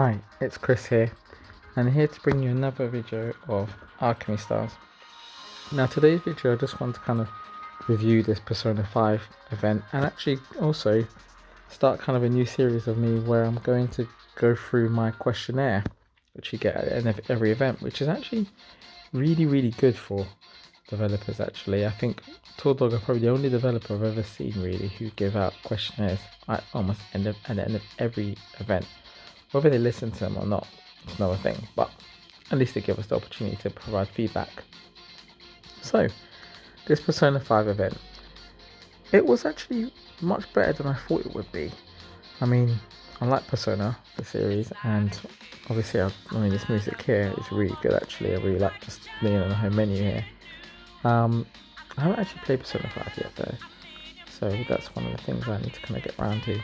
Hi, it's Chris here, and here to bring you another video of Alchemy Stars. Now today's video I just want to kind of review this Persona 5 event and actually also start kind of a new series of me where I'm going to go through my questionnaire which you get at the end of every event, which is actually really good for developers actually. I think Dog are probably the only developer I've ever seen really who give out questionnaires at almost at the end of every event. Whether they listen to them or not, it's another thing, but at least they give us the opportunity to provide feedback. So, this Persona 5 event, it was actually much better than I thought it would be. I mean, I like Persona, the series, and obviously, this music here is really good actually. I really like just being on the home menu here. I haven't actually played Persona 5 yet though, so that's one of the things I need to kind of get around to.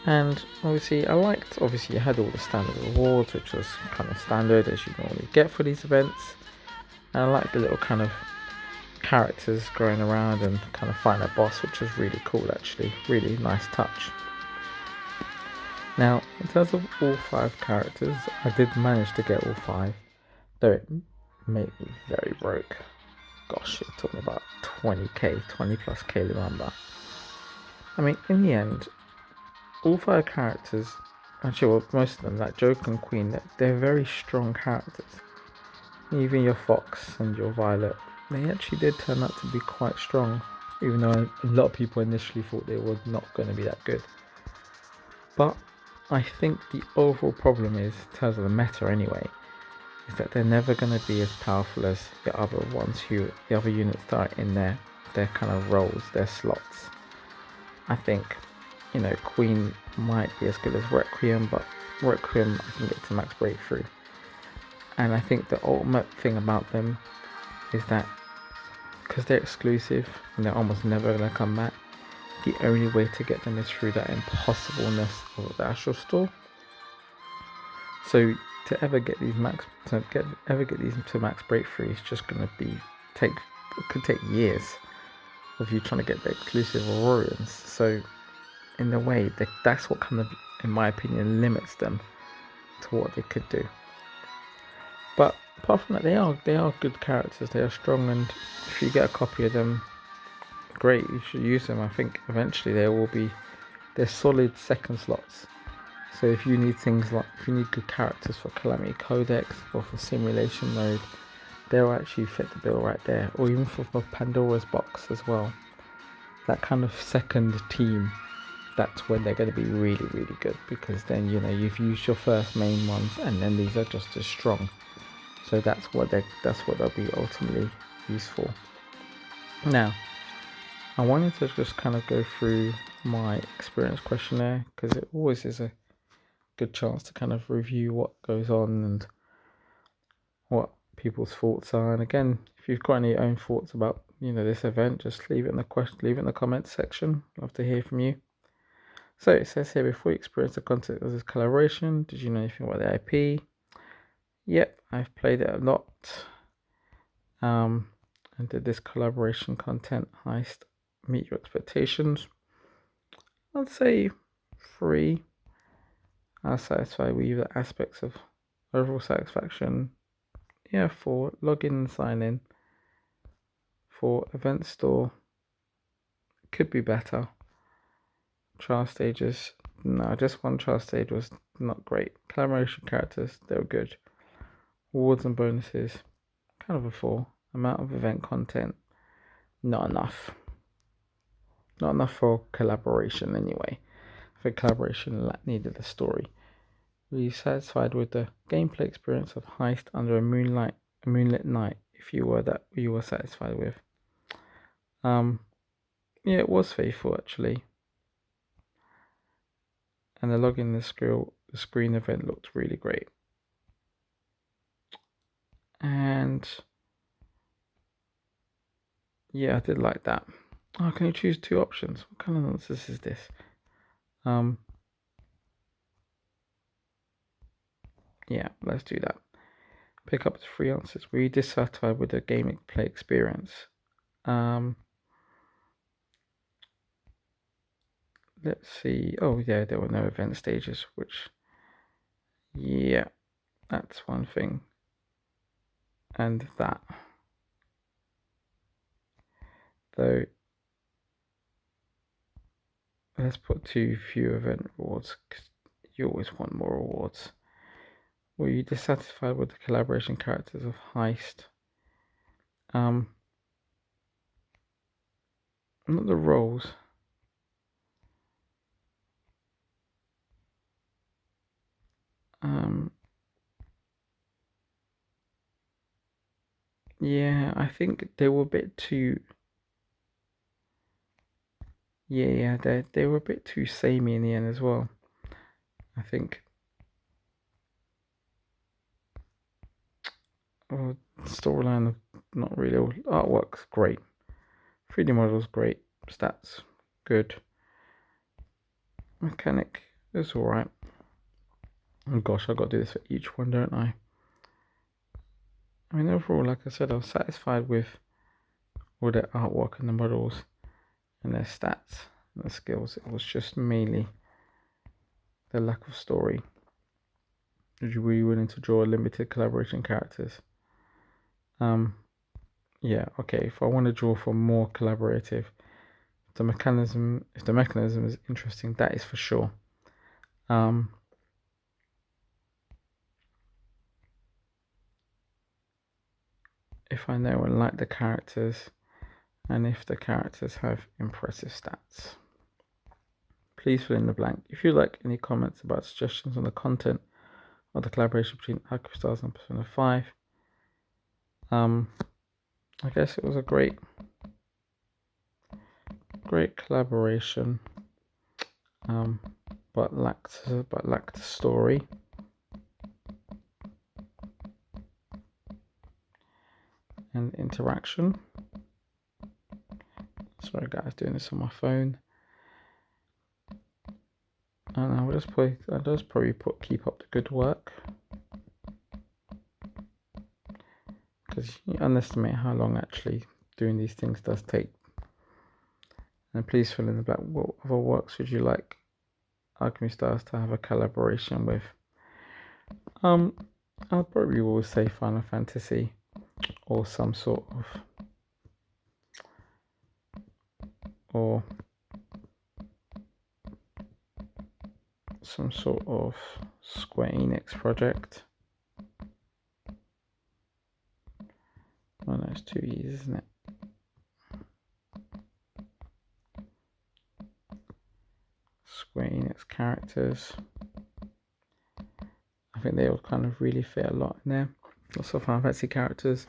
And obviously you had all the standard rewards, which was kind of standard as you normally get for these events. And I liked the little kind of characters going around and kind of fighting a boss, which was really cool actually, really nice touch. Now, in terms of all 5 characters, I did manage to get all 5, though it made me very broke. Gosh, you're talking about 20k, 20 plus k the number. I mean, in the end, all 5 characters, actually, well, most of them, like Joker and Queen, they're very strong characters. Even your Fox and your Violet, they actually did turn out to be quite strong, even though a lot of people initially thought they were not going to be that good. But I think the overall problem is, in terms of the meta anyway, is that they're never going to be as powerful as the other units that are in their kind of roles, their slots. I think, Queen might be as good as Requiem, but Requiem I can get to max breakthrough. And I think the ultimate thing about them is that because they're exclusive and they're almost never going to come back, the only way to get them is through that impossibleness of the Astral Store. So to ever get these to max breakthrough is just going to could take years of you trying to get the exclusive Aurorians. So in a way, that's what kind of, in my opinion, limits them to what they could do. But apart from that, they are good characters. They are strong, and if you get a copy of them, great. You should use them. I think eventually they're solid second slots. So if you need good characters for Calamity Codex or for Simulation Mode, they'll actually fit the bill right there. Or even for Pandora's Box as well. That kind of second team, that's when they're going to be really good, because then you've used your first main ones, and then these are just as strong. So that's what they'll be ultimately useful. Now, I wanted to just kind of go through my experience questionnaire, because it always is a good chance to kind of review what goes on and what people's thoughts are. And again, if you've got any own thoughts about this event, just leave it in the comments section. I'd love to hear from you. So it says here, before you experience the content of this collaboration, did you know anything about the IP? Yep, I've played it a lot. And did this collaboration content heist meet your expectations? I'd say 3. I was satisfied with the aspects of overall satisfaction. Yeah, 4. Login and sign in. 4. Event store. Could be better. Trial stages. No, just one trial stage was not great. Collaboration characters, they were good. Rewards and bonuses, kind of a 4. Amount of event content, not enough. Not enough for collaboration anyway. I think collaboration needed a story. Were you satisfied with the gameplay experience of Heist under a moonlit night? If you were satisfied with. Yeah, it was faithful actually. And the login the screen event looked really great. And yeah, I did like that. Oh, can you choose 2 options? What kind of nonsense is this? Yeah, let's do that. Pick up the 3 answers. Were you dissatisfied with the gameplay experience? Let's see. Oh yeah, there were no event stages, which Yeah, that's one thing. And that. Though, let's put too few event rewards, because you always want more rewards. Were you dissatisfied with the collaboration characters of Heist? Not the roles. Yeah, I think they were a bit too. Yeah, they were a bit too samey in the end as well. I think. Storyline, not really. Artwork's great. 3D models great. Stats good. Mechanic is alright. Oh gosh, I got to do this for each one, don't I? I mean, overall, like I said, I was satisfied with all their artwork and the models and their stats and the skills. It was just mainly the lack of story. Would you be willing to draw limited collaboration characters? Yeah, okay. If I want to draw for more collaborative, if the mechanism is interesting, that is for sure. If I know and like the characters, and if the characters have impressive stats. Please fill in the blank. If you like any comments about suggestions on the content or the collaboration between Alchemy Stars and Persona 5, I guess it was a great collaboration, but lacked a story. And interaction. Sorry guys, doing this on my phone. And I'll just probably put keep up the good work, because you underestimate how long actually doing these things does take. And please fill in the blank. What other works would you like Alchemy Stars to have a collaboration with? I'll probably always say Final Fantasy or some sort of Square Enix project. Oh no, it's 2 years, isn't it? Square Enix characters. I think they all kind of really fit a lot in there. Lots of Final Fantasy characters.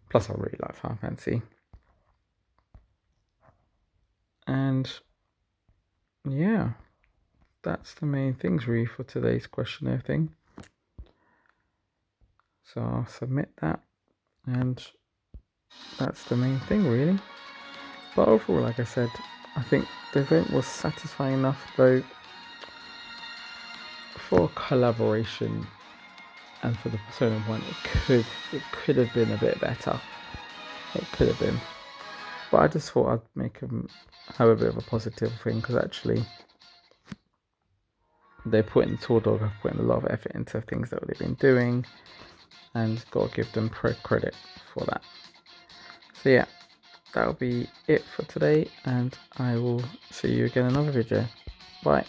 Plus, I really like Final Fantasy. And yeah, that's the main things really for today's questionnaire thing. So I'll submit that, and that's the main thing really. But overall, like I said, I think the event was satisfying enough, though, for collaboration and for the Persona 1, it could have been a bit better. It could have been. But I just thought I'd have a bit of a positive thing, because actually Tour Dog have put in a lot of effort into things that they've been doing, and gotta give them credit for that. So yeah, that'll be it for today, and I will see you again in another video. Bye.